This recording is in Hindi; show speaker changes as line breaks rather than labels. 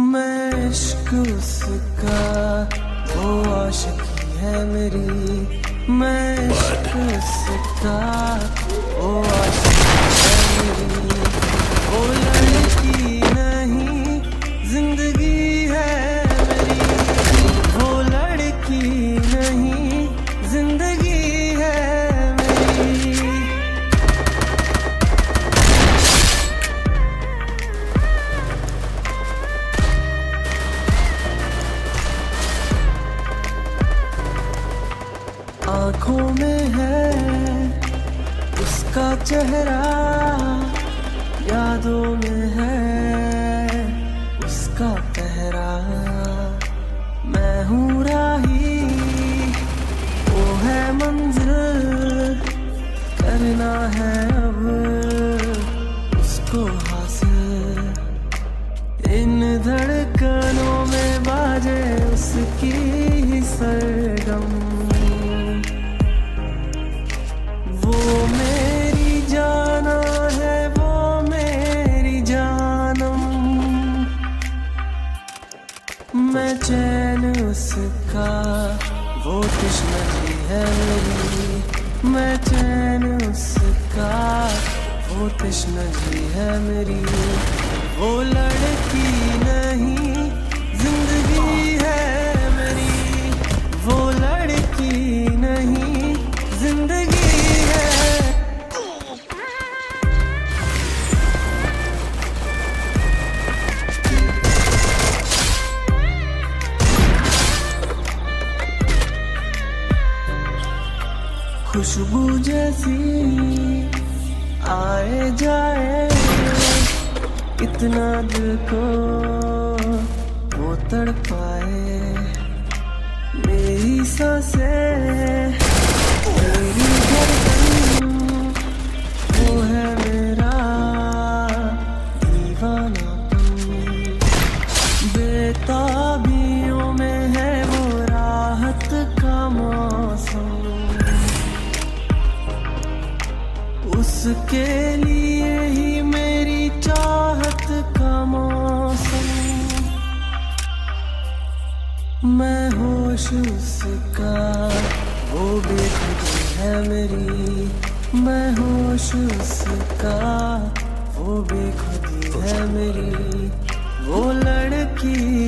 मैं इश्क उसका, वो आशिकी है मेरी। मैं इश्क उसका, वो आशिकी है मेरी। वो लड़की नहीं जिंदगी है मेरी। वो लड़की नहीं जिंदगी है मेरी। आँखों में है उसका चेहरा, यादों में है उसका पहरा। मैं हूँ राही, वो है मंजिल, करना है अब उसको हासिल। इन धड़कनों में बाजे उसकी ही सरगम। वो मेरी जाना है, वो मेरी जानम। मैं चैन उसका, वो तश्नगी है मेरी। मैं चैन उसका, वो तश्नगी है मेरी। वो लड़की नहीं जिंदगी है मेरी। वो लड़की नहीं जिंदगी है। खुशबू जैसी आए जाए, इतना दिल को वो तड़पाए। मेरी सांसें, मेरी धड़कन, वो है मेरा दीवानापन। बेताबियों में है वो राहत का मौसम। उसके लिए ही मेरी चाहत का मौसम। मैं होश उसका, वो बेखुदी है मेरी। मैं होश उसका, वो बेखुदी है मेरी। वो लड़की